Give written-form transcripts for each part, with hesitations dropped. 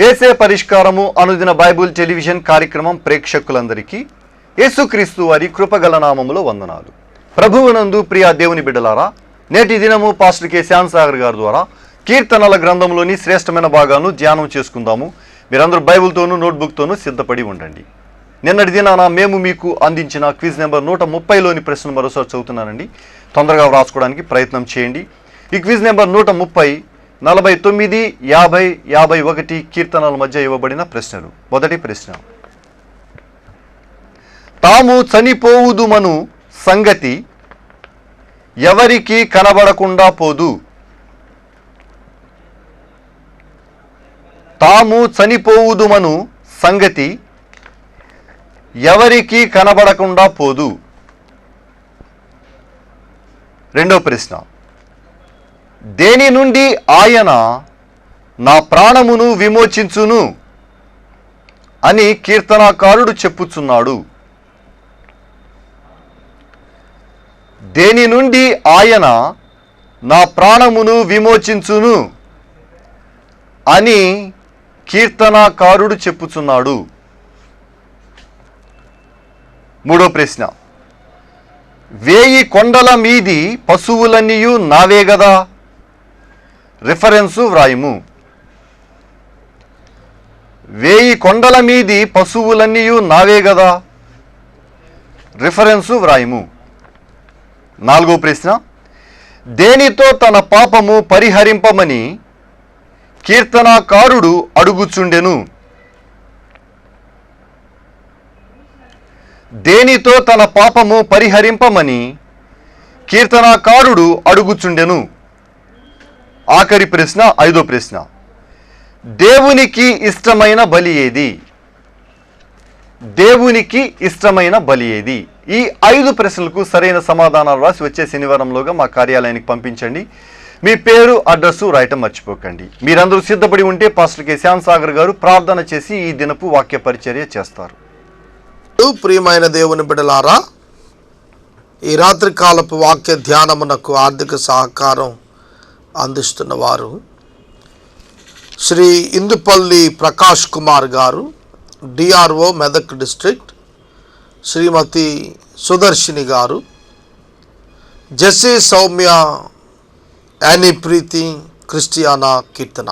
ఏసే పరిష్కారము అనుదిన Bible television కార్యక్రమం ప్రేక్షకులందరికీ యేసుక్రీస్తు వారి కృపగల నామములో వందనాలు. ప్రభువునందు ప్రియ దేవుని బిడ్డలారా, నేటి దినము పాస్టర్ కె శ్యామ్ సాగర్ గారి ద్వారా కీర్తనల గ్రంథంలోని శ్రేష్టమైన భాగాలను ధ్యానం చేసుకుందాము. మీరందరూ బైబిల్తోనూ నోట్బుక్తోనూ సిద్ధపడి ఉండండి. నిన్నటి దినాన మేము మీకు అందించిన క్విజ్ నెంబర్ 130లోని ప్రశ్న మరోసారి చదువుతున్నానండి. తొందరగా వ్రాసుకోవడానికి ప్రయత్నం చేయండి. ఈ క్విజ్ నెంబర్ 130, 49, 50, 51 కీర్తనల మధ్య ఇవ్వబడిన ప్రశ్నలు. మొదటి ప్రశ్న, తాము చనిపోవుదుమను సంగతి ఎవరికి కనబడకుండా పోదు. తాము చనిపోవుదుమను సంగతి ఎవరికి కనబడకుండా పోదు. రెండో ప్రశ్న, దేని నుండి ఆయన నా ప్రాణమును విమోచించును అని కీర్తనాకారుడు చెప్పుచున్నాడు. దేని నుండి ఆయన నా ప్రాణమును విమోచించును అని కీర్తనాకారుడు చెప్పుచున్నాడు. మూడో ప్రశ్న, 1000 కొండల మీది పశువులన్నీయు నావే గదా. రిఫరెన్సు వ్రాయము. 1000 కొండల మీది పశువులన్నీయు నావే గదా. రిఫరెన్సు వ్రాయము. నాలుగో ప్రశ్న, దేనితో తన పాపము పరిహరింపమని కీర్తనాకారుడు అడుగుచుండెను. దేనితో తన పాపము పరిహరింపమని కీర్తనాకారుడు అడుగుచుండెను. ఆఖరి ప్రశ్న, ఐదో ప్రశ్న, దేవునికి ఇష్టమైన బలి ఏది. దేవునికి ఇష్టమైన బలి ఏది. ఈ 5 ప్రశ్నలకు సరైన సమాధానాలు రాసి వచ్చే శనివారంలోగా మా కార్యాలయానికి పంపించండి. మీ పేరు, అడ్రస్సు రాయటం మర్చిపోకండి. మీరందరూ సిద్ధపడి ఉంటే పాస్టర్ కె శ్యామ్ సాగర్ గారు ప్రార్థన చేసి ఈ దినపు వాక్య పరిచర్య చేస్తారు. ప్రియమైన దేవుని బిడ్డలారా, ఈ రాత్రి కాలపు వాక్య ధ్యానమునకు ఆర్థిక సహకారం అందిస్తున్న వారు శ్రీ ఇందుపల్లి ప్రకాష్ కుమార్ గారు, డిఆర్ఓ మెదక్ డిస్ట్రిక్ట్, శ్రీమతి సుదర్శిని గారు, జెస్సీ సౌమ్య, యానీ ప్రీతి, క్రిస్టియానా కీర్తన.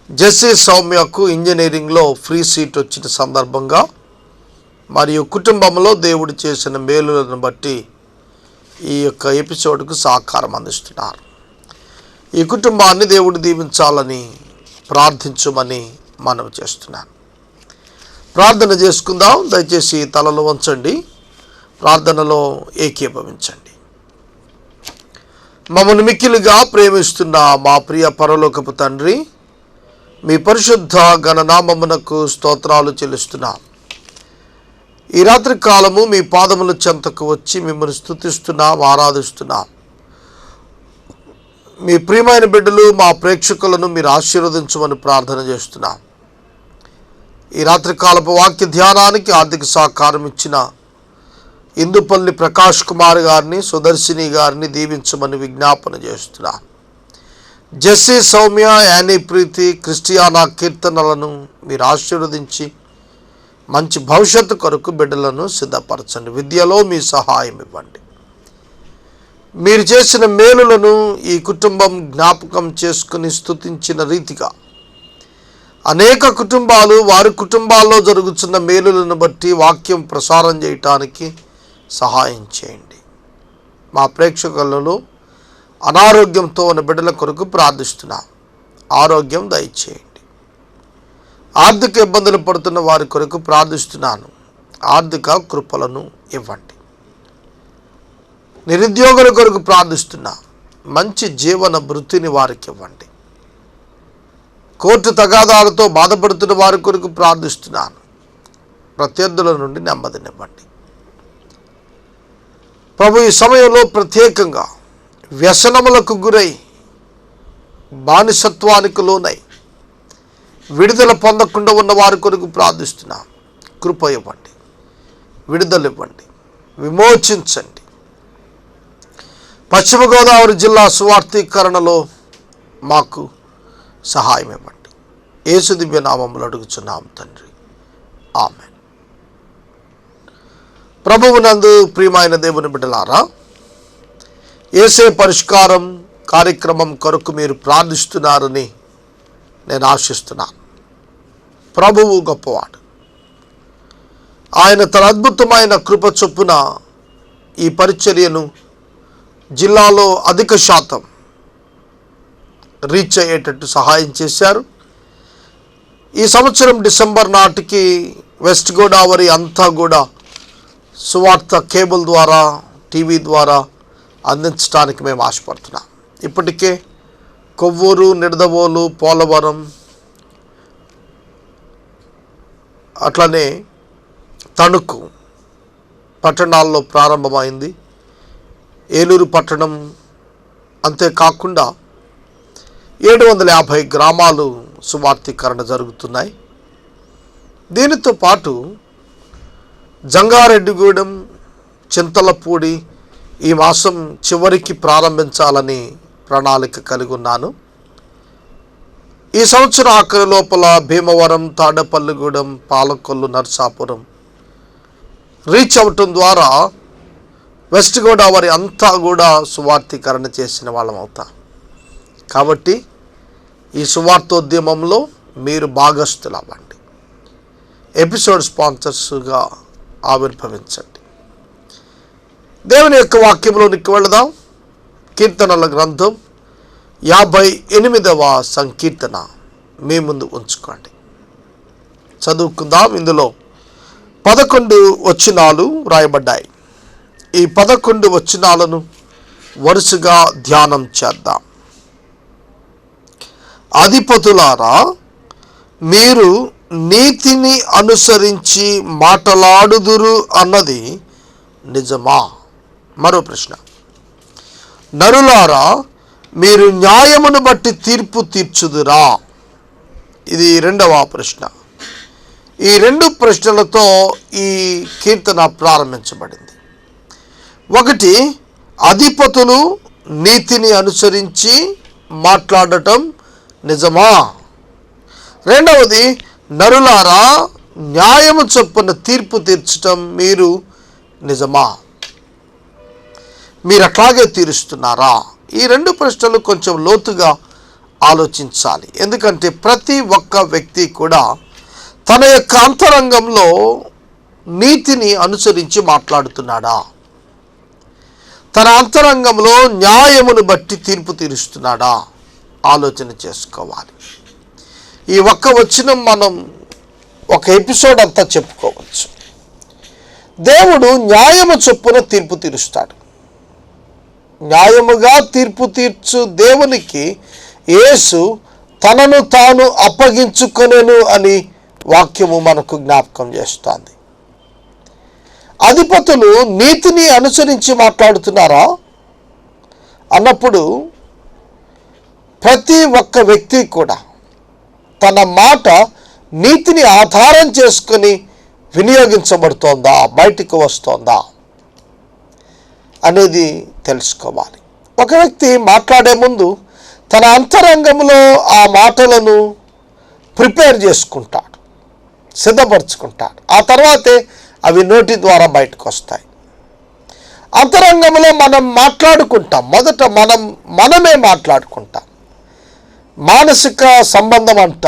జెస్సీ సౌమ్యకు ఇంజనీరింగ్లో ఫ్రీ సీట్ వచ్చిన సందర్భంగా మరియు కుటుంబంలో దేవుడు చేసిన మేలులను బట్టి ఈ యొక్క ఎపిసోడ్కు సహకారం అందిస్తున్నారు. ఈ కుటుంబాన్ని దేవుడు దీవించాలని ప్రార్థించమని మనవి చేస్తున్నాను. ప్రార్థన చేసుకుందాం. దయచేసి తలలు వంచండి, ప్రార్థనలో ఏకీభవించండి. మమ్మల్ని మిక్కిలిగా ప్రేమిస్తున్న మా ప్రియ పరలోకపు తండ్రి, మీ పరిశుద్ధ ఘననామమునకు స్తోత్రాలు చెల్లిస్తున్నాం. ఈ రాత్రి కాలము మీ పాదముల చెంతకు వచ్చి మిమ్మల్ని స్తుతిస్తున్నాం, ఆరాధిస్తున్నాం. మీ ప్రియమైన బిడ్డలు, మా ప్రేక్షకులను మీరు ఆశీర్వదించమని ప్రార్థన చేస్తున్నాం. ఈ రాత్రి కాలపు వాక్య ధ్యానానికి ఆర్థిక సహకారం ఇచ్చిన ఇందుపల్లి ప్రకాష్ కుమార్ గారిని, సుదర్శిని గారిని దీవించమని విజ్ఞాపన చేస్తున్నా. జెస్సీ సౌమ్య, యానీ ప్రీతి, క్రిస్టియానా కీర్తనలను మీరు ఆశీర్వదించి మంచి భవిష్యత్తు కొరకు బిడ్డలను సిద్ధపరచండి. విద్యలో మీ సహాయం ఇవ్వండి. మీరు చేసిన మేలులను ఈ కుటుంబం జ్ఞాపకం చేసుకుని స్తుతించిన రీతిగా అనేక కుటుంబాలు వారి కుటుంబాల్లో జరుగుతున్న మేలులను బట్టి వాక్యం ప్రసారం చేయటానికి సహాయం చేయండి. మా ప్రేక్షకులలో అనారోగ్యంతో ఉన్న బిడ్డల కొరకు ప్రార్థిస్తున్నాం. ఆరోగ్యం దయచేయండి. ఆర్థిక ఇబ్బందులు పడుతున్న వారి కొరకు ప్రార్థిస్తున్నాను. ఆర్థిక కృపలను ఇవ్వండి. నిరుద్యోగుల కొరకు ప్రార్థిస్తున్నా. మంచి జీవన వృత్తిని వారికి ఇవ్వండి. కోర్టు తగాదాలతో బాధపడుతున్న వారి కొరకు ప్రార్థిస్తున్నాను. ప్రత్యర్థుల నుండి నెమ్మదినివ్వండి. ప్రభు, ఈ సమయంలో ప్రత్యేకంగా వ్యసనములకు గురై బానిసత్వానికి లోనై విడుదల పొందకుండా ఉన్న వారి కొరకు ప్రార్థిస్తున్నా. కృప ఇవ్వండి, విడుదల ఇవ్వండి, విమోచించండి. పశ్చిమ గోదావరి జిల్లా సువార్థీకరణలో మాకు సహాయం ఇవ్వండి. యేసు దివ్య నామములో అడుగుచున్నాం తండ్రి, ఆమేన్. ప్రభువునందు ప్రియమైన దేవుని బిడ్డలారా, యేసే పరిష్కారం కార్యక్రమం కొరకు మీరు ప్రార్థిస్తున్నారని నేను ఆశిస్తున్నాను. ప్రభువు గొప్పవాడు. ఆయన తన అద్భుతమైన కృప చొప్పున ఈ పరిచర్యను జిల్లాలో అధిక శాతం రీచ్ అయ్యేటట్టు సహాయం చేశారు. ఈ సంవత్సరం డిసెంబర్ నాటికి వెస్ట్ గోదావరి అంతా కూడా సువార్త కేబుల్ ద్వారా, టీవీ ద్వారా అందించడానికి మేము ఆశపడుతున్నాం. ఇప్పటికే కొవ్వూరు, నిడదవోలు, పోలవరం, అట్లనే తణుకు పట్టణాల్లో ప్రారంభమైంది. ఏలూరు పట్టణం, అంతేకాకుండా 750 గ్రామాలు సువార్తీకరణ జరుగుతున్నాయి. దీనితో పాటు జంగారెడ్డిగూడెం, చింతలపూడి ఈ మాసం చివరికి ప్రారంభించాలని ప్రణాళిక కలిగి ఉన్నాను. ఈ సంవత్సరం ఆఖరి లోపల భీమవరం, తాడేపల్లిగూడెం, పాలకొల్లు, నర్సాపురం రీచ్ అవటం ద్వారా వెస్ట్ గోదావరి అంతా కూడా సువార్తీకరణ చేసిన వాళ్ళం అవుతాం. కాబట్టి ఈ సువార్తోద్యమంలో మీరు భాగస్థులు అవ్వండి. ఎపిసోడ్ స్పాన్సర్స్గా ఆవిర్భవించండి. దేవుని యొక్క వాక్యంలోనికి వెళదాం. కీర్తనల గ్రంథం 58వ సంకీర్తన మీ ముందు ఉంచుకోండి, చదువుకుందాం. ఇందులో 11 వచనాలు రాయబడ్డాయి. ఈ 11 వచనాలను వరుసగా ధ్యానం చేద్దాం. అధిపతులారా, మీరు నీతిని అనుసరించి మాటలాడుదురు అన్నది నిజమా? మరో ప్రశ్న. నరులారా, మీరు న్యాయమును బట్టి తీర్పు తీర్చుదురా? ఇది రెండవ ప్రశ్న. ఈ 2 ప్రశ్నలతో ఈ కీర్తన ప్రారంభించబడింది. ఒకటి, అధిపతులు నీతిని అనుసరించి మాట్లాడటం నిజమా? రెండవది, నరులారా, న్యాయము చొప్పున తీర్పు తీర్చటం మీరు నిజమా? మీరు అట్లాగే తీరుస్తున్నారా? ఈ 2 ప్రశ్నలు కొంచెం లోతుగా ఆలోచించాలి. ఎందుకంటే ప్రతి ఒక్క వ్యక్తి కూడా తన యొక్క అంతరంగంలో నీతిని అనుసరించి మాట్లాడుతున్నాడా? తన అంతరంగంలో న్యాయమును బట్టి తీర్పు తీరుస్తున్నాడా? ఆలోచన చేసుకోవాలి. ఈ ఒక్క వచనం మనం ఒక ఎపిసోడ్ అంతా చెప్పుకోవచ్చు. దేవుడు న్యాయము చొప్పున తీర్పు తీరుస్తాడు. న్యాయముగా తీర్పు తీర్చు దేవునికి యేసు తనను తాను అప్పగించుకొనెను అని వాక్యము మనకు జ్ఞాపకం చేస్తుంది. అధిపతులు నీతిని అనుసరించి మాట్లాడుతున్నారా అన్నప్పుడు ప్రతి ఒక్క వ్యక్తి కూడా తన మాట నీతిని ఆధారం చేసుకొని వినియోగించబడుతోందా, బయటికి వస్తోందా అనేది తెలుసుకోవాలి. ఒక వ్యక్తి మాట్లాడే ముందు తన అంతరంగంలో ఆ మాటలను ప్రిపేర్ చేసుకుంటాడు, సిద్ధపరచుకుంటాడు. ఆ తర్వాతే అవి నోటి ద్వారా బయటకు వస్తాయి. అంతరంగంలో మనం మాట్లాడుకుంటాం. మొదట మనమే మాట్లాడుకుంటాం. మానసిక సంబంధం అంట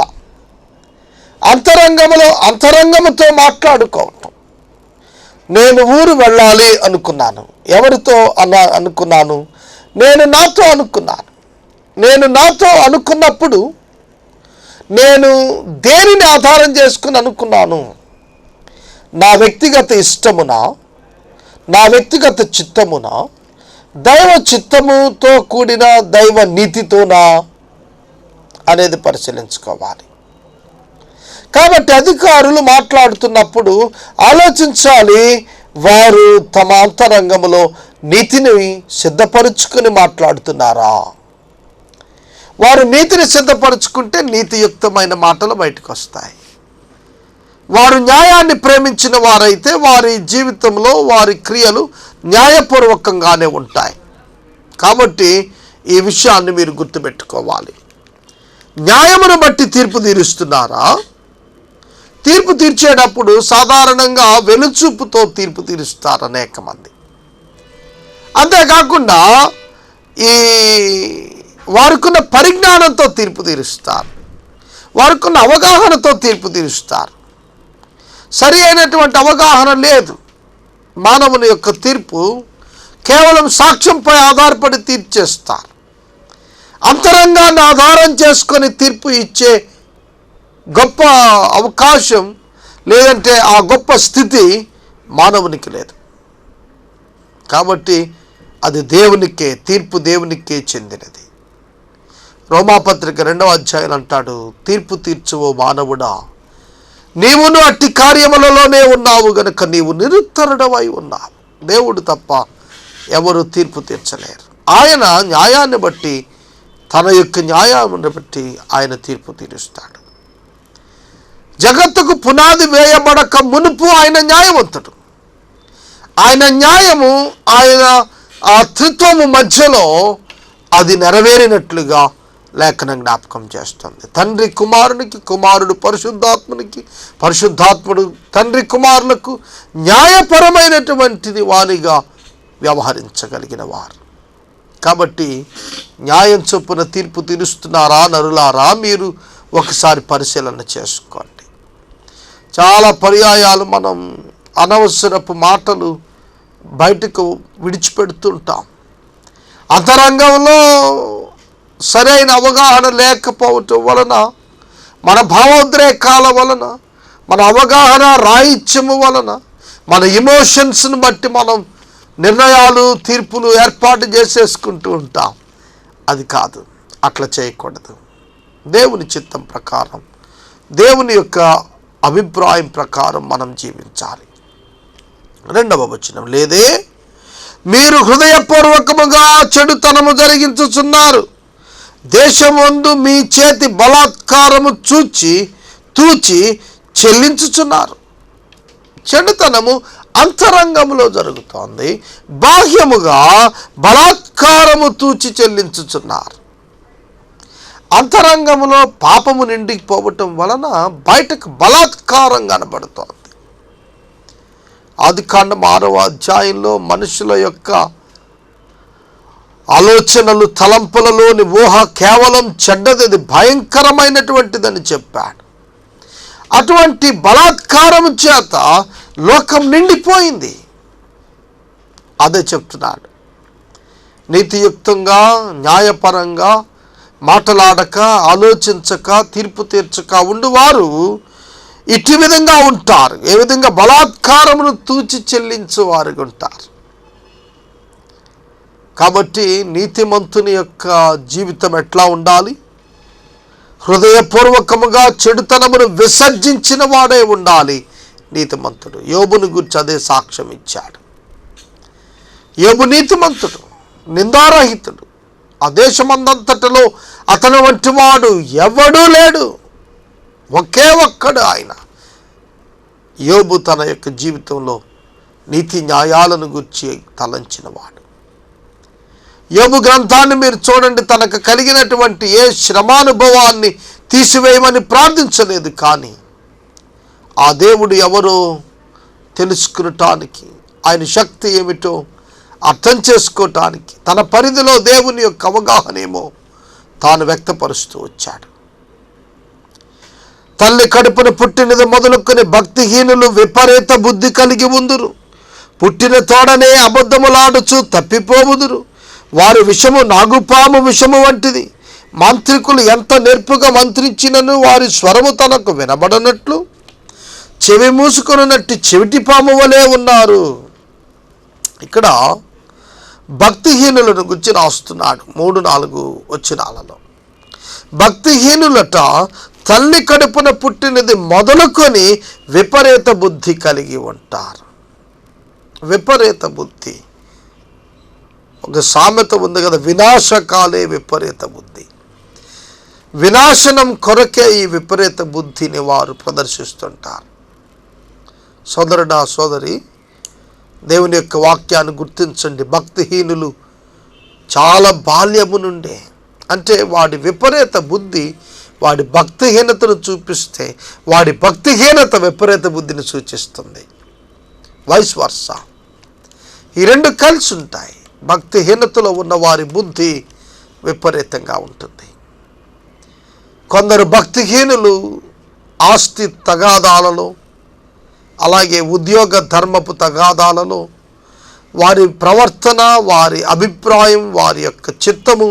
అంతరంగముతో మాట్లాడుకోవటం. నేను ఊరు వెళ్ళాలి అనుకున్నాను. ఎవరితో అనుకున్నాను? నేను నాతో అనుకున్నాను. నేను నాతో అనుకున్నప్పుడు నేను దేనిని ఆధారం చేసుకుని అనుకున్నాను? నా వ్యక్తిగత ఇష్టమునా, నా వ్యక్తిగత చిత్తమునా, దైవ చిత్తముతో కూడిన దైవ నీతితోనా అనేది పరిశీలించుకోవాలి. కాబట్టి అధికారులు మాట్లాడుతున్నప్పుడు ఆలోచించాలి, వారు తమ అంతరంగంలో నీతిని సిద్ధపరుచుకుని మాట్లాడుతున్నారా? వారు నీతిని సిద్ధపరుచుకుంటే నీతియుక్తమైన మాటలు బయటకు వస్తాయి. వారు న్యాయాన్ని ప్రేమించిన వారైతే వారి జీవితంలో వారి క్రియలు న్యాయపూర్వకంగానే ఉంటాయి. కాబట్టి ఈ విషయాన్ని మీరు గుర్తుపెట్టుకోవాలి. న్యాయమును బట్టి తీర్పు తీరుస్తున్నారా? తీర్పు తీర్చేటప్పుడు సాధారణంగా వెలుచూపుతో తీర్పు తీరుస్తారు అనేక మంది. అంతేకాకుండా ఈ వారికున్న పరిజ్ఞానంతో తీర్పు తీరుస్తారు, వారికున్న అవగాహనతో తీర్పు తీరుస్తారు. సరి అయినటువంటి అవగాహన లేదు. మానవుని యొక్క తీర్పు కేవలం సాక్ష్యంపై ఆధారపడి తీర్చేస్తారు. అంతరంగాన్ని ఆధారం చేసుకొని తీర్పు ఇచ్చే గొప్ప అవకాశం లేదంటే ఆ గొప్ప స్థితి మానవునికి లేదు. కాబట్టి అది దేవునికే, తీర్పు దేవునికే చెందినది. రోమాపత్రిక 2వ అధ్యాయం అంటాడు, తీర్పు తీర్చువో మానవుడా, నీవును అట్టి కార్యములలోనే ఉన్నావు గనుక నీవు నిరుత్తరుడవై ఉన్నావు. దేవుడు తప్ప ఎవరు తీర్పు తీర్చలేరు. ఆయన న్యాయాన్ని బట్టి, తన యొక్క న్యాయాన్ని బట్టి ఆయన తీర్పు తీరుస్తాడు. జగత్తుకు పునాది వేయబడక మునుపు ఆయన న్యాయవంతుడు. ఆయన న్యాయము, ఆయన ఆ త్రిత్వము మధ్యలో అది నెరవేరినట్లుగా లేఖనం జ్ఞాపకం చేస్తుంది. తండ్రి కుమారునికి, కుమారుడు పరిశుద్ధాత్మునికి, పరిశుద్ధాత్ముడు తండ్రి కుమారులకు న్యాయపరమైనటువంటిది వారిగా వ్యవహరించగలిగిన వారు. కాబట్టి న్యాయం చొప్పున తీర్పు తీరుస్తున్నారా నరులారా? మీరు ఒకసారి పరిశీలన చేసుకోండి. చాలా పర్యాయాలు మనం అనవసరపు మాటలు బయటకు విడిచిపెడుతుంటాం. అంతరంగంలో సరైన అవగాహన లేకపోవటం వలన, మన భావోద్రేకాల వలన, మన అవగాహన రాహిత్యము వలన, మన ఇమోషన్స్ని బట్టి మనం నిర్ణయాలు, తీర్పులు ఏర్పాటు చేసేసుకుంటూ ఉంటాం. అది కాదు, అట్లా చేయకూడదు. దేవుని చిత్తం ప్రకారం, దేవుని యొక్క అభిప్రాయం ప్రకారం మనం జీవించాలి. 2వ వచనం, లేదే మీరు హృదయపూర్వకముగా చెడుతనము జరిగించుచున్నారు, దేశమందు మీ చేతి బలాత్కారము తూచి చెల్లించుచున్నారు. చెడుతనము అంతరంగములో జరుగుతోంది, బాహ్యముగా బలాత్కారము తూచి చెల్లించుచున్నారు. అంతరంగములో పాపము నిండిపోవటం వలన బయటకు బలాత్కారం కనబడుతోంది. ఆదికాండం 6వ అధ్యాయంలో మనుషుల యొక్క ఆలోచనలు, తలంపులలోని ఊహ కేవలం చెడ్డది, భయంకరమైనటువంటిదని చెప్పాడు. అటువంటి బలాత్కారం చేత లోకం నిండిపోయింది. అదే చెప్తున్నాడు. నీతియుక్తంగా, న్యాయపరంగా మాటలాడక, ఆలోచించక, తీర్పు తీర్చక ఉండువారు ఇటు విధంగా ఉంటారు. ఏ విధంగా బలాత్కారమును తూచి చెల్లించువారుగా ఉంటారు. కాబట్టి నీతిమంతుని యొక్క జీవితం ఎట్లా ఉండాలి? హృదయపూర్వకముగా చెడుతనమును విసర్జించిన వాడే ఉండాలి నీతిమంతుడు. యోబుని గురించి అదే సాక్ష్యం ఇచ్చాడు. యోబు నీతిమంతుడు, నిందారహితుడు. ఆ దేశమందంతటిలో అతను వంటి వాడు ఎవడూ లేడు, ఒకే ఒక్కడు ఆయన. యోబు తన యొక్క జీవితంలో నీతి న్యాయాలను గురించి తలంచినవాడు. యోబు గ్రంథాన్ని మీరు చూడండి, తనకు కలిగినటువంటి ఏ శ్రమానుభవాన్ని తీసివేయమని ప్రార్థించలేదు. కానీ ఆ దేవుడు ఎవరో తెలుసుకునటానికి, ఆయన శక్తి ఏమిటో అర్థం చేసుకోవటానికి, తన పరిధిలో దేవుని యొక్క అవగాహన ఏమో తాను వ్యక్తపరుస్తూ వచ్చాడు. తల్లి కడుపున పుట్టినది మొదలుకొని భక్తిహీనులు విపరీత బుద్ధి కలిగి ఉందురు, పుట్టిన తోడనే అబద్ధములాడుచు తప్పిపోవుదురు. వారి విషము నాగుపాము విషము వంటిది, మాంత్రికులు ఎంత నేర్పుగా మంత్రించినను వారి స్వరము తనకు వినబడనట్లు చెవి మూసుకొనున్నట్టు చెవిటి పాము వలె ఉన్నారు. ఇక్కడ భక్తిహీనులను గురించి రాస్తున్నాడు 3-4 వచనాలలో. భక్తిహీనులట తల్లి కడుపున పుట్టినది మొదలుకొని విపరీత బుద్ధి కలిగి ఉంటారు. విపరీత బుద్ధి. ఒక సామెత ఉంది కదా, వినాశకాలే విపరీత బుద్ధి. వినాశనం కొరకే ఈ విపరీత బుద్ధిని వారు ప్రదర్శిస్తుంటారు. సోదరుడా, సోదరి, దేవుని యొక్క వాక్యాన్ని గుర్తించండి. భక్తిహీనులు చాలా బాల్యము నుండే, అంటే వాడి విపరీత బుద్ధి వాడి భక్తిహీనతను చూపిస్తే వాడి భక్తిహీనత విపరీత బుద్ధిని సూచిస్తుంది. Vice versa. ఈ రెండు కలిసి ఉంటాయి. భక్తిహీనతలో ఉన్న వారి బుద్ధి విపరీతంగా ఉంటుంది. కొందరు భక్తిహీనులు ఆస్తి తగాదాలలో, అలాగే ఉద్యోగ ధర్మపు తగాదాలలో వారి ప్రవర్తన, వారి అభిప్రాయం, వారి యొక్క చిత్తము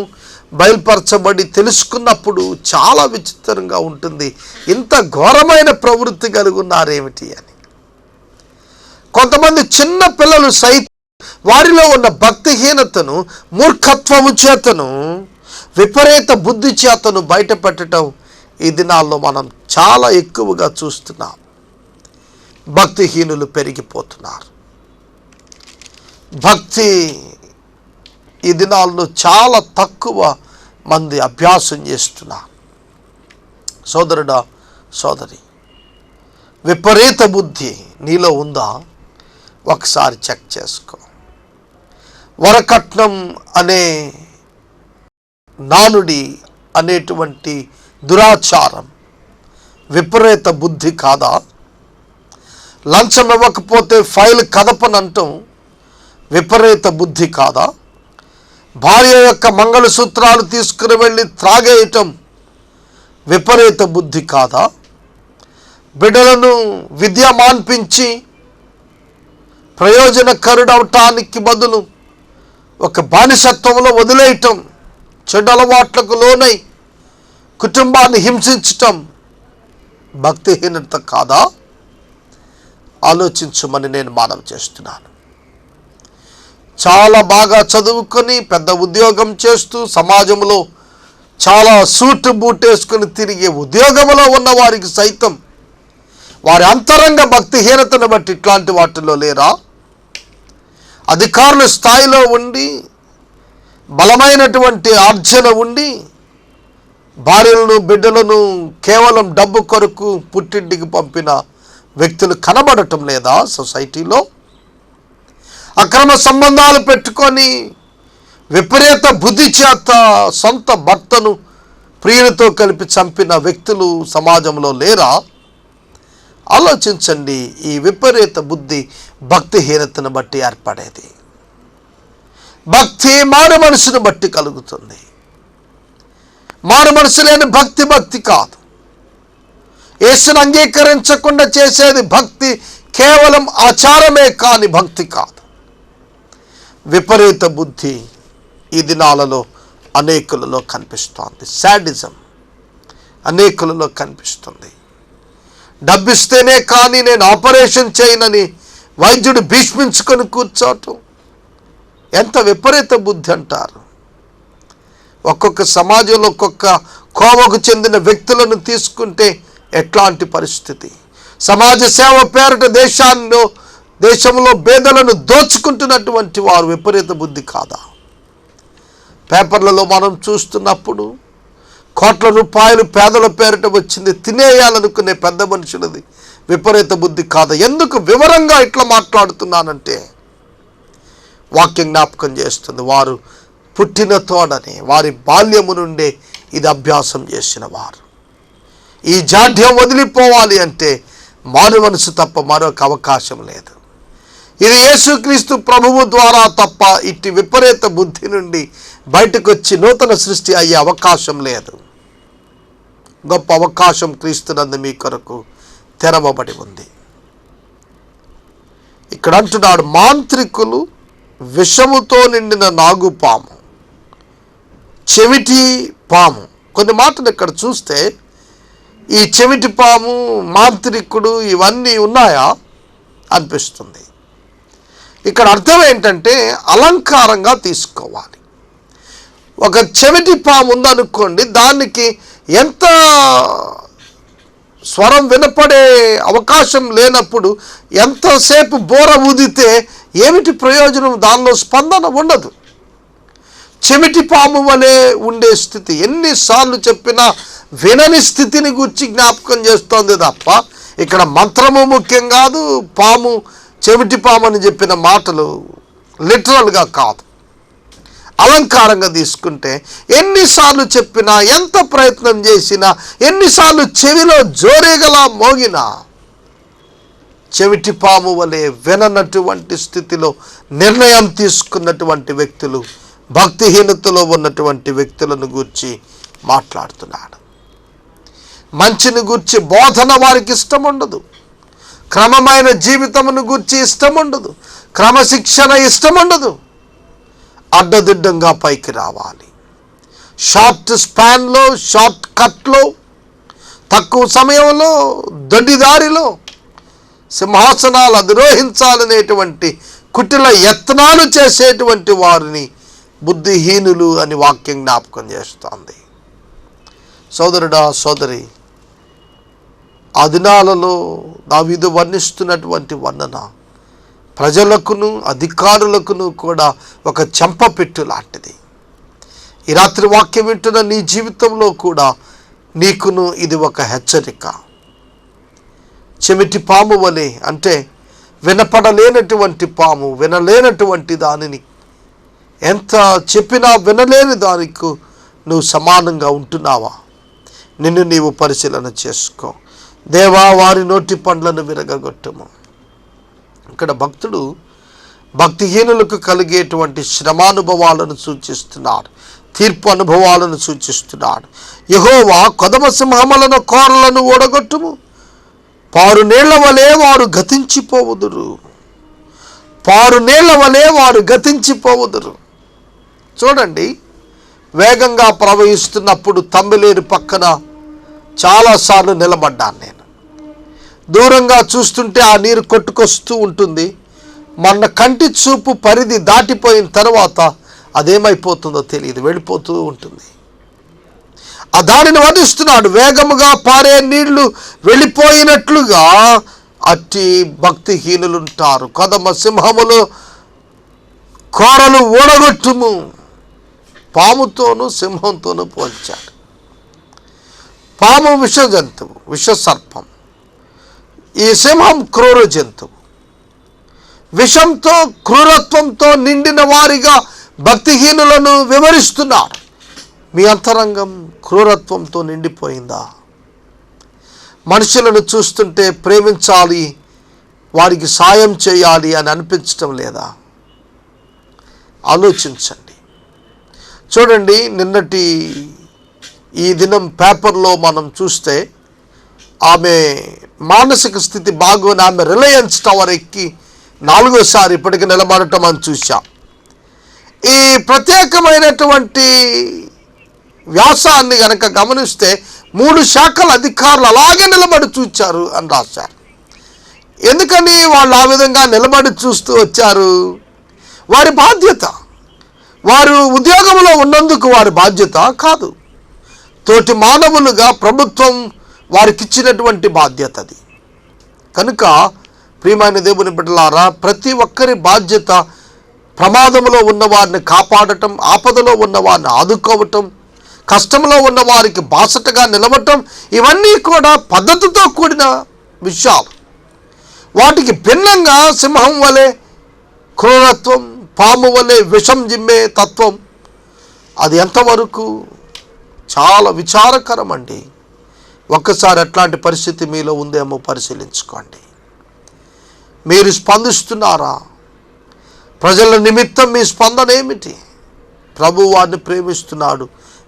బయలుపరచబడి తెలుసుకున్నప్పుడు చాలా విచిత్రంగా ఉంటుంది. ఇంత ఘోరమైన ప్రవృత్తి కలిగి ఉన్నారేమిటి అని. కొంతమంది చిన్న పిల్లలు సైతం వారిలో ఉన్న భక్తిహీనతను, మూర్ఖత్వము చేతను, విపరీత బుద్ధి చేతను బయటపెట్టడం ఈ దినాల్లో మనం చాలా ఎక్కువగా చూస్తున్నాం. భక్తిహీనులు పెరిగిపోతున్నారు. భక్తి ఈ దినాల్లో చాలా తక్కువ మంది అభ్యాసం చేస్తున్నారు. సోదరుడా, సోదరి, విపరీత బుద్ధి నీలో ఉందా? ఒకసారి చెక్ చేసుకో. వరకట్నం అనే నానుడి అనేటువంటి దురాచారం విపరీత బుద్ధి కాదా? లంచం ఇవ్వకపోతే ఫైల్ కదపనంటం విపరీత బుద్ధి కాదా? భార్య యొక్క మంగళసూత్రాలు తీసుకుని వెళ్ళి త్రాగేయటం విపరీత బుద్ధి కాదా? బిడ్డలను విద్య మాన్పించి ప్రయోజనకరుడవటానికి బదులు ఒక బానిసత్వంలో వదిలేయటం, చెడు అలవాట్లకు లోనై కుటుంబాన్ని హింసించటం భక్తిహీనత కాదా? ఆలోచించమని నేను మనవి చేస్తున్నాను. చాలా బాగా చదువుకొని పెద్ద ఉద్యోగం చేస్తూ సమాజంలో చాలా సూట్ బూట్ వేసుకుని తిరిగే ఉద్యోగంలో ఉన్న వారికి సైతం వారి అంతరంగ భక్తిహీనతను బట్టి ఇట్లాంటి వాటిలో లేరా? అధికారుల స్థాయిలో ఉండి బలమైనటువంటి ఆర్జన ఉండి భార్యలను, బిడ్డలను కేవలం డబ్బు కొరకు పుట్టింటికి పంపిన వ్యక్తులు కనబడటం లేదా సొసైటీలో? అక్రమ సంబంధాలు పెట్టుకొని విపరీత బుద్ధి చేత సొంత భర్తను ప్రియులతో కలిపి చంపిన వ్యక్తులు సమాజంలో లేరా? ఆలోచించండి. ఈ విపరీత బుద్ధి భక్తిహీనతను బట్టి ఏర్పడేది. భక్తి మారు మనసును బట్టి కలుగుతుంది. మారు మనసు లేని భక్తి కాదు. యేసును అంగీకరించకుండా చేసేది భక్తి కేవలం ఆచారమే కాని భక్తి కాదు. విపరీత బుద్ధి ఈ దినాలలో అనేకులలో కనిపిస్తోంది. శాడిజం అనేకులలో కనిపిస్తుంది. డబ్బిస్తేనే కానీ నేను ఆపరేషన్ చేయనని వైద్యుడు భీష్మించుకొని కూర్చోవటం ఎంత విపరీత బుద్ధి అంటారు. ఒక్కొక్క సమాజంలో ఒక్కొక్క కోవకు చెందిన వ్యక్తులను తీసుకుంటే ఎట్లాంటి పరిస్థితి. సమాజ సేవ పేరిట దేశంలో పేదలను దోచుకుంటున్నటువంటి వారు విపరీత బుద్ధి కాదా? పేపర్లలో మనం చూస్తున్నప్పుడు కోట్ల రూపాయలు పేదల పేరిట వచ్చింది, తినేయాలనుకునే పెద్ద మనుషులది విపరీత బుద్ధి కాదా? ఎందుకు వివరంగా ఇట్లా మాట్లాడుతున్నానంటే వాక్యం జ్ఞాపకం చేస్తుంది. వారు పుట్టిన తోడనే వారి బాల్యము నుండే ఇది అభ్యాసం చేసిన వారు. ఈ జాడ్యం వదిలిపోవాలి అంటే మారు మనసు తప్ప మరొక అవకాశం లేదు. ఇది యేసుక్రీస్తు ప్రభువు ద్వారా తప్ప ఇట్టి విపరీత బుద్ధి నుండి బయటకు వచ్చి నూతన సృష్టి అయ్యే అవకాశం లేదు. గొప్ప అవకాశం క్రీస్తునందు మీ కొరకు తెరవబడి ఉంది. ఇక్కడ అంటున్నాడు, మాంత్రికులు, విషముతో నిండిన నాగుపాము, చెవిటి పాము. కొన్ని మాటలు ఇక్కడ చూస్తే ఈ చెవిటి పాము, మాంత్రికుడు ఇవన్నీ ఉన్నాయా అనిపిస్తుంది. ఇక్కడ అర్థం ఏంటంటే అలంకారంగా తీసుకోవాలి. ఒక చెవిటి పాము ఉందనుకోండి, దానికి ఎంత స్వరం వినపడే అవకాశం లేనప్పుడు ఎంతసేపు బోర ఊదితే ఏమిటి ప్రయోజనం? దానిలో స్పందన ఉండదు. చెవిటి పాము వలె ఉండే స్థితి. ఎన్నిసార్లు చెప్పినా వినని స్థితిని గురించి జ్ఞాపకం చేస్తోంది తప్ప ఇక్కడ మంత్రము ముఖ్యం కాదు, పాము చెవిటి పాము అని చెప్పిన మాటలు లిటరల్గా కాదు. అలంకారంగా తీసుకుంటే ఎన్నిసార్లు చెప్పినా, ఎంత ప్రయత్నం చేసినా, ఎన్నిసార్లు చెవిలో జోరేగలా మోగినా చెవిటి పాము వలె విననటువంటి స్థితిలో నిర్ణయం తీసుకున్నటువంటి వ్యక్తులు, భక్తిహీనతలో ఉన్నటువంటి వ్యక్తులను గూర్చి మాట్లాడుతున్నాడు. మంచిని గూర్చి బోధన వారికి ఇష్టం ఉండదు, క్రమమైన జీవితమును గూర్చి ఇష్టం ఉండదు, క్రమశిక్షణ ఇష్టం ఉండదు. అడ్డదిడ్డంగా పైకి రావాలి, షార్ట్ స్పాన్లో, షార్ట్ కట్లో, తక్కువ సమయంలో, దొడ్డిదారిలో సింహాసనాలు అధిరోహించాలనేటువంటి కుటిల యత్నాలు చేసేటువంటి వారిని బుద్ధిహీనులు అని వాక్యం జ్ఞాపకం చేస్తోంది. సోదరుడా, సోదరి, ఆ దినాలలో దావీదు వర్ణిస్తున్నటువంటి వర్ణన ప్రజలకును అధికారులకును కూడా ఒక చెంపపెట్టు లాంటిది. ఈ రాత్రి వాక్యం వింటున్న నీ జీవితంలో కూడా నీకును ఇది ఒక హెచ్చరిక. చెమిటి పాము వలె, అంటే వినపడలేనటువంటి పాము, వినలేనటువంటి దానిని ఎంత చెప్పినా వినలేని దానికి నువ్వు సమానంగా ఉంటున్నావా? నిన్ను నీవు పరిశీలన చేసుకో. దేవా, వారి నోటి పండ్లను విరగగొట్టుము. ఇక్కడ భక్తుడు భక్తిహీనులకు కలిగేటువంటి శ్రమానుభవాలను సూచిస్తున్నాడు, తీర్పు అనుభవాలను సూచిస్తున్నాడు. యెహోవా కొదమ సింహములను కోరలను ఓడగొట్టుము, పారు నీళ్ల వలె వారు గతించిపోవుదురు, పారు నీళ్ల వలె వారు గతించిపోవుదురు. చూడండి, వేగంగా ప్రవహిస్తున్నప్పుడు తమ్మిలేరు పక్కన చాలాసార్లు నిలబడ్డాను నేను. దూరంగా చూస్తుంటే ఆ నీరు కొట్టుకొస్తూ ఉంటుంది. మన కంటి చూపు పరిధి దాటిపోయిన తర్వాత అదేమైపోతుందో తెలియదు, వెళ్ళిపోతూ ఉంటుంది. ఆ దానిని వర్ణిస్తున్నాడు. వేగముగా పారే నీళ్లు వెళ్ళిపోయినట్లుగా అట్టి భక్తిహీనులుంటారు. కొదమ సింహములు కోరలు ఓడగొట్టుము. పాముతోనూ సింహంతోనూ పోల్చాడు. పాము విష జంతువు, విష సర్పం. ఈ సింహం క్రూర జంతువు. విషంతో, క్రూరత్వంతో నిండిన వారిగా భక్తిహీనులను వివరిస్తున్నాడు. మీ అంతరంగం క్రూరత్వంతో నిండిపోయిందా? మనుషులను చూస్తుంటే ప్రేమించాలి, వారికి సాయం చేయాలి అని అనిపించటం లేదా? ఆలోచించండి. చూడండి, నిన్నటి ఈ దినం పేపర్లో మనం చూస్తే ఆమె మానసిక స్థితి బాగోని ఆమె రిలయన్స్ టవర్ ఎక్కి 4వసారి ఇప్పటికి నిలబడటం అని చూశాం. ఈ ప్రత్యేకమైనటువంటి వ్యాసాన్ని గనక గమనిస్తే 3 శాఖల అధికారులు అలాగే నిలబడి చూచారు అని రాశారు. ఎందుకని వాళ్ళు ఆ విధంగా నిలబడి చూస్తూ వచ్చారు? వారి బాధ్యత. వారు ఉద్యోగంలో ఉన్నందుకు వారి బాధ్యత కాదు. తోటి మానవులుగా ప్రభుత్వం వారికి ఇచ్చినటువంటి బాధ్యత అది. కనుక ప్రియమైన దేవుని బిడ్డలారా, ప్రతి ఒక్కరి బాధ్యత ప్రమాదంలో ఉన్న వారిని కాపాడటం, ఆపదలో ఉన్న వారిని ఆదుకోవటం, కష్టంలో ఉన్న వారికి బాసటగా నిలవటం, ఇవన్నీ కూడా పద్ధతితో కూడిన విషయాలు. వాటికి భిన్నంగా సింహం వలె క్రూరత్వం, పాము వలె విషం జిమ్మే తత్వం, అది ఎంతవరకు చాలా విచారకరం అండి. ఒక్కసారి అట్లాంటి పరిస్థితి మీలో ఉందేమో పరిశీలించుకోండి. మీరు స్పందిస్తున్నారా? ప్రజల నిమిత్తం మీ స్పందన ఏమిటి? ప్రభు వారిని ప్రేమిస్తున్నాడు,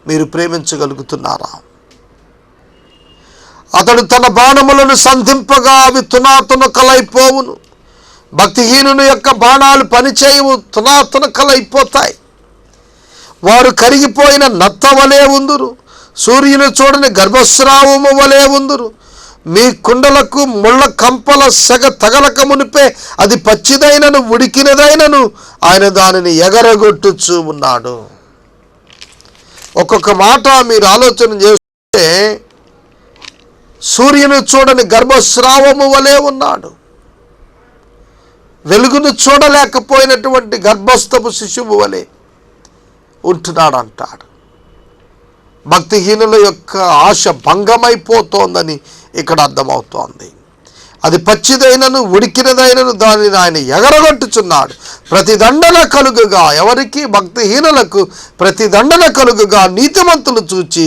మీరు ప్రేమించగలుగుతున్నారా? అతడు తన బాణములను సంధింపగా అవి తునాతునకలైపోవును. భక్తిహీనుని యొక్క బాణాలు పనిచేయవు, తునాతునకలైపోతాయి. వారు కరిగిపోయిన నత్త వలె ఉందురు, సూర్యుని చూడని గర్భస్రావము వలె ఉందురు. మీ కుండలకు ముళ్ళ కంపల సెగ తగలక మునిపే అది పచ్చిదైనను ఉడికినదైనను ఆయన దానిని ఎగరగొట్టుచూ ఉన్నాడు. ఒక్కొక్క మాట మీరు ఆలోచన చేస్తే సూర్యుని చూడని గర్భస్రావము వలె ఉన్నాడు. వెలుగును చూడలేకపోయినటువంటి గర్భస్థపు శిశువు వలె ఉంటున్నాడు అంటాడు. భక్తిహీనుల యొక్క ఆశ భంగమైపోతోందని ఇక్కడ అర్థమవుతోంది. అది పచ్చిదైనను ఉడికినదైనను దానిని ఆయన ఎగరగొట్టుచున్నాడు. ప్రతిదండన కలుగుగా. ఎవరికి? భక్తిహీనులకు ప్రతిదండన కలుగుగా నీతిమంతులు చూచి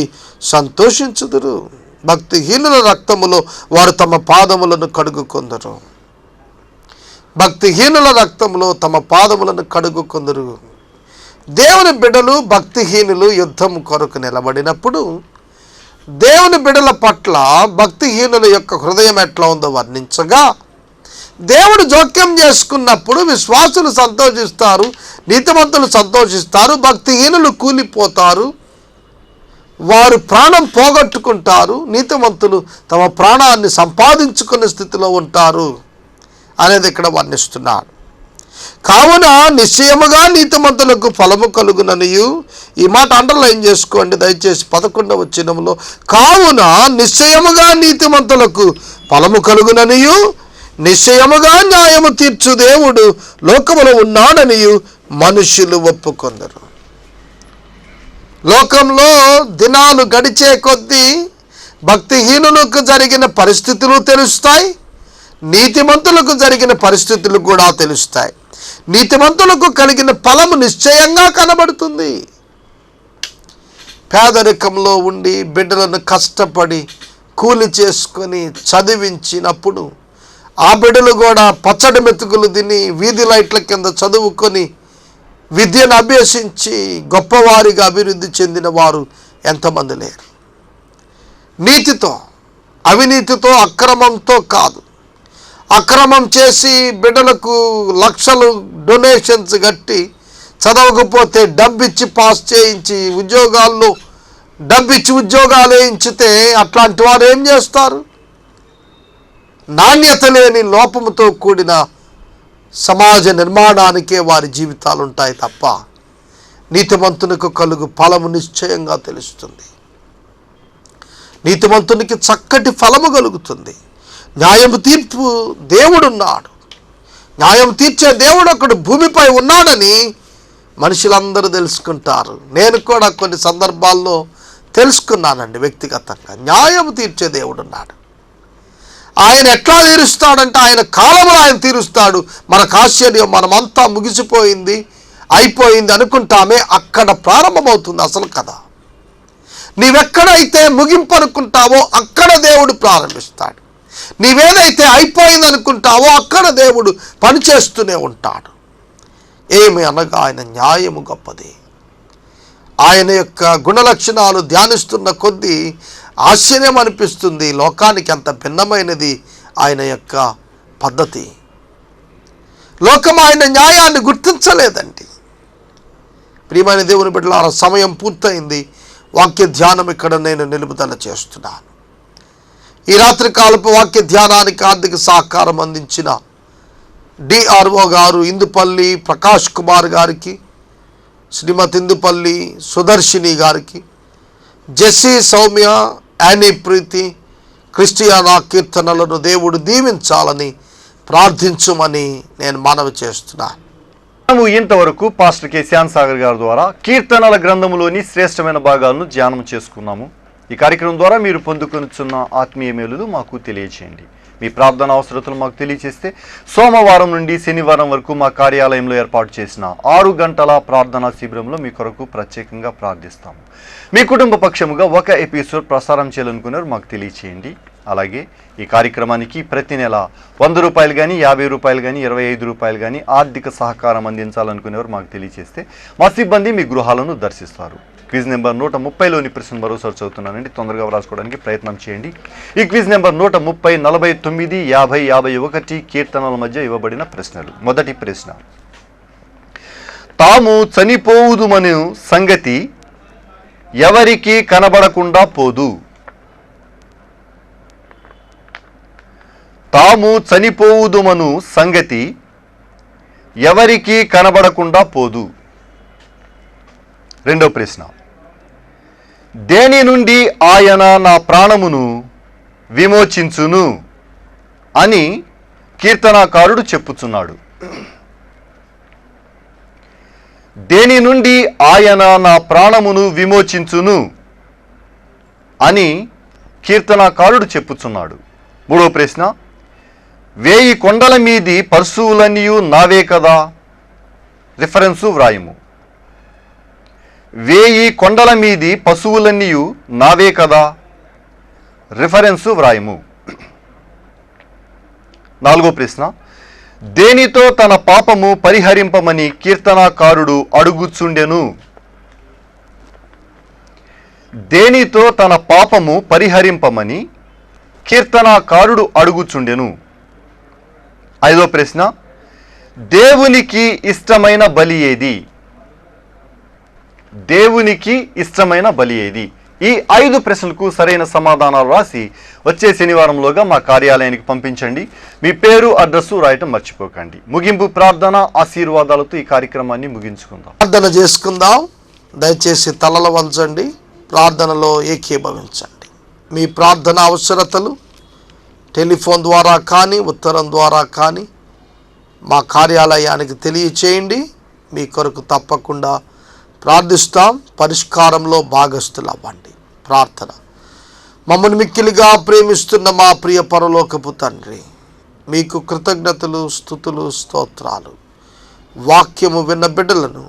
సంతోషించుదురు. భక్తిహీనుల రక్తములో వారు తమ పాదములను కడుగుకొందరు. భక్తిహీనుల రక్తంలో తమ పాదములను కడుగుకొందరు. దేవుని బిడ్డలు భక్తిహీనులు యుద్ధం కొరకు నిలబడినప్పుడు దేవుని బిడ్డల పట్ల భక్తిహీనుల యొక్క హృదయం ఎట్లా ఉందో వర్ణించగా, దేవుడు జోక్యం చేసుకున్నప్పుడు విశ్వాసులు సంతోషిస్తారు, నీతిమంతులు సంతోషిస్తారు. భక్తిహీనులు కూలిపోతారు, వారు ప్రాణం పోగొట్టుకుంటారు. నీతిమంతులు తమ ప్రాణాన్ని సంపాదించుకునే స్థితిలో ఉంటారు అనేది ఇక్కడ వర్ణిస్తున్నాడు. కావున నిశ్చయముగా నీతిమంతులకు ఫలము కలుగుననియు, ఈ మాట అండర్లైన్ చేసుకోండి దయచేసి 11వ వచనంలో, కావున నిశ్చయముగా నీతిమంతులకు ఫలము కలుగుననియు, నిశ్చయముగా న్యాయము తీర్చు దేవుడు లోకములో ఉన్నాడనియు మనుషులు ఒప్పుకొందరు. లోకంలో దినాలు గడిచే కొద్దీ భక్తిహీనులకు జరిగిన పరిస్థితులు తెలుస్తాయి, నీతిమంతులకు జరిగిన పరిస్థితులు కూడా తెలుస్తాయి. నీతిమంతులకు కలిగిన ఫలము నిశ్చయంగా కనబడుతుంది. పేదరికంలో ఉండి బిడ్డలను కష్టపడి కూలి చేసుకొని చదివించినప్పుడు ఆ బిడ్డలు కూడా పచ్చడి మెతుకులు తిని వీధి లైట్ల కింద చదువుకొని విద్యను అభ్యసించి గొప్పవారిగా అభివృద్ధి చెందిన వారు ఎంతమంది లేరు? నీతితో, అవినీతితో, అక్రమంతో కాదు. అక్రమం చేసి బిడ్డలకు లక్షలు డొనేషన్స్ కట్టి చదవకపోతే డబ్బిచ్చి పాస్ చేయించి ఉద్యోగాల్లో డబ్బిచ్చి ఉద్యోగాలు వేయించితే అట్లాంటి వారు ఏం చేస్తారు? నాణ్యత లేని లోపముతో కూడిన సమాజ నిర్మాణానికే వారి జీవితాలు ఉంటాయి తప్ప నీతిమంతునికి కలుగు ఫలము నిశ్చయంగా తెలుస్తుంది. నీతిమంతునికి చక్కటి ఫలము కలుగుతుంది. న్యాయము తీర్పు దేవుడున్నాడు. న్యాయం తీర్చే దేవుడు ఒకడు భూమిపై ఉన్నాడని మనుషులందరూ తెలుసుకుంటారు. నేను కూడా కొన్ని సందర్భాల్లో తెలుసుకున్నానండి వ్యక్తిగతంగా. న్యాయం తీర్చే దేవుడు ఉన్నాడు. ఆయన ఎట్లా తీరుస్తాడంటే ఆయన కాలంలో ఆయన తీరుస్తాడు. మనకు ఆశ్చర్యం, మనమంతా ముగిసిపోయింది అయిపోయింది అనుకుంటామే, అక్కడ ప్రారంభమవుతుంది అసలు కథ. నీవెక్కడైతే ముగింపు అనుకుంటావో అక్కడ దేవుడు ప్రారంభిస్తాడు. నీవేదైతే అయిపోయింది అనుకుంటావో అక్కడ దేవుడు పనిచేస్తూనే ఉంటాడు. ఏమి అనగా ఆయన న్యాయము గొప్పది. ఆయన యొక్క గుణలక్షణాలు ధ్యానిస్తున్న కొద్దీ ఆశ్చర్యం అనిపిస్తుంది. లోకానికి ఎంత భిన్నమైనది ఆయన యొక్క పద్ధతి. లోకం ఆయన న్యాయాన్ని గుర్తించలేదండి. ప్రియమైన దేవుని బిడ్డలారా, సమయం పూర్తయింది. వాక్య ధ్యానం ఇక్కడ నేను నిలుపుదల చేస్తున్నాను. ఈ రాత్రి కాలపు వాక్య ధ్యానానికి ఆర్థిక సహకారం అందించిన డిఆర్ఓ గారు ఇందుపల్లి ప్రకాష్ కుమార్ గారికి, శ్రీమతి ఇందుపల్లి సుదర్శిని గారికి, జెస్సీ, సౌమ్య, యానీ ప్రీతి, క్రిస్టియానా కీర్తనలను దేవుడు దీవించాలని ప్రార్థించుమని నేను మనవి చేస్తున్నాను. మనము ఇంతవరకు పాస్టర్ కె శ్యామ్ సాగర్ గారి ద్వారా కీర్తనల గ్రంథములోని శ్రేష్టమైన భాగాలను ధ్యానం చేసుకున్నాము. ఈ కార్యక్రమం ద్వారా మీరు పొందుకొనుచున్న ఆత్మీయ మేలులు మాకు తెలియచేయండి. మీ ప్రార్థన అవసరతలు మాకు తెలియచేస్తే సోమవారం నుండి శనివారం వరకు మా కార్యాలయంలో ఏర్పాటు చేసిన 6 గంటల ప్రార్థనా శిబిరంలో మీ కొరకు ప్రత్యేకంగా ప్రార్థిస్తాము. మీ కుటుంబ పక్షముగా ఒక ఎపిసోడ్ ప్రసారం చేయాలనుకున్నారు మాకు తెలియచేయండి. అలాగే ఈ కార్యక్రమానికి ప్రతి నెల 100 రూపాయలు కానీ, 50 రూపాయలు కానీ, 25 రూపాయలు కానీ ఆర్థిక సహకారం అందించాలనుకునేవారు మాకు తెలియచేస్తే మా సిబ్బంది మీ గృహాలను దర్శిస్తారు. క్విజ్ నెంబర్ 130లోని ప్రశ్న మరోసారి చదువుతున్నానండి, తొందరగా వ్రాసుకోవడానికి ప్రయత్నం చేయండి. ఈ క్విజ్ నెంబర్ 130, 49, 50, 51 కీర్తనల మధ్య ఇవ్వబడిన ప్రశ్నలు. మొదటి ప్రశ్న, తాము చనిపోవుదుమను సంగతి ఎవరికి కనబడకుండా పోదు? తాము చనిపోవుదుమను సంగతి ఎవరికి కనబడకుండా పోదు. రెండో ప్రశ్న, దేని నుండి ఆయన నా ప్రాణమును విమోచించును అని కీర్తనాకారుడు చెప్పుచున్నాడు. దేని నుండి ఆయన నా ప్రాణమును విమోచించును అని కీర్తనాకారుడు చెప్పుచున్నాడు. మూడో ప్రశ్న, 1000 కొండల మీది పశువులన్నీయు నావే కదా రిఫరెన్సు వ్రాయము. 1000 కొండల మీది పశువులన్నీయు నావే కదా, రిఫరెన్సు వ్రాయము. 4వ ప్రశ్న, దేనితో తన పాపము పరిహరింపమని కీర్తనాకారుడు అడుగుచుండెను? దేనితో తన పాపము పరిహరింపమని కీర్తనాకారుడు అడుగుచుండెను. 5వ ప్రశ్న, దేవునికి ఇష్టమైన బలి ఏది? దేవునికి ఇష్టమైన బలి ఏది? ఈ 5 ప్రశ్నలకు సరైన సమాధానాలు రాసి వచ్చే శనివారంలోగా మా కార్యాలయానికి పంపించండి. మీ పేరు, అడ్రస్సు రాయటం మర్చిపోకండి. ముగింపు ప్రార్థన ఆశీర్వాదాలతో ఈ కార్యక్రమాన్ని ముగించుకుందాం. ప్రార్థన చేసుకుందాం. దయచేసి తలలు వంచండి, ప్రార్థనలో ఏకీభవించండి. మీ ప్రార్థన అవసరతలు టెలిఫోన్ ద్వారా కానీ ఉత్తరం ద్వారా కానీ మా కార్యాలయానికి తెలియచేయండి. మీ కొరకు తప్పకుండా ప్రార్థిస్తాం. పరిష్కారంలో భాగస్థులు అవ్వండి. ప్రార్థన. మమ్మల్ని మిక్కిలిగా ప్రేమిస్తున్న మా ప్రియ పరలోకపు తండ్రి, మీకు కృతజ్ఞతలు, స్తుతులు, స్తోత్రాలు. వాక్యము విన్న బిడ్డలను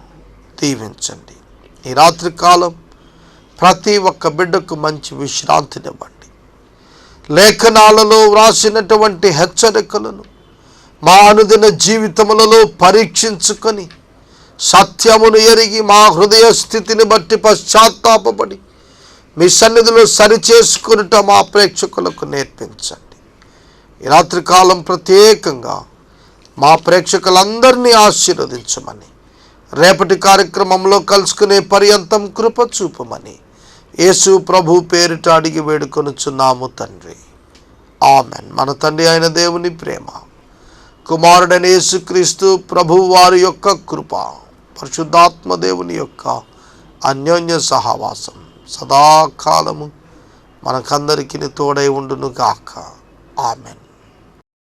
దీవించండి. ఈ రాత్రి కాలం ప్రతి ఒక్క బిడ్డకు మంచి విశ్రాంతినివ్వండి. లేఖనాలలో వ్రాసినటువంటి హెచ్చరికలను మా అనుదిన జీవితములలో పరీక్షించుకొని సత్యమును ఎరిగి మా హృదయ స్థితిని బట్టి పశ్చాత్తాపపడి మీ సన్నిధిలో సరిచేసుకునుట మా ప్రేక్షకులకు నేర్పించండి. ఈ రాత్రికాలం ప్రత్యేకంగా మా ప్రేక్షకులందరినీ ఆశీర్వదించమని, రేపటి కార్యక్రమంలో కలుసుకునే పర్యంతం కృప చూపమని యేసు ప్రభు పేరిట అడిగి వేడుకొనుచున్నాము తండ్రి. ఆమెన్. మన తండ్రి అయిన దేవుని ప్రేమ, కుమారుడైన యేసుక్రీస్తు ప్రభు వారి యొక్క కృప, పరిశుద్ధాత్మ దేవుని యొక్క అన్యోన్య సహవాసం సదాకాలము మనకందరికీ తోడై ఉండును గాక. ఆమెన్.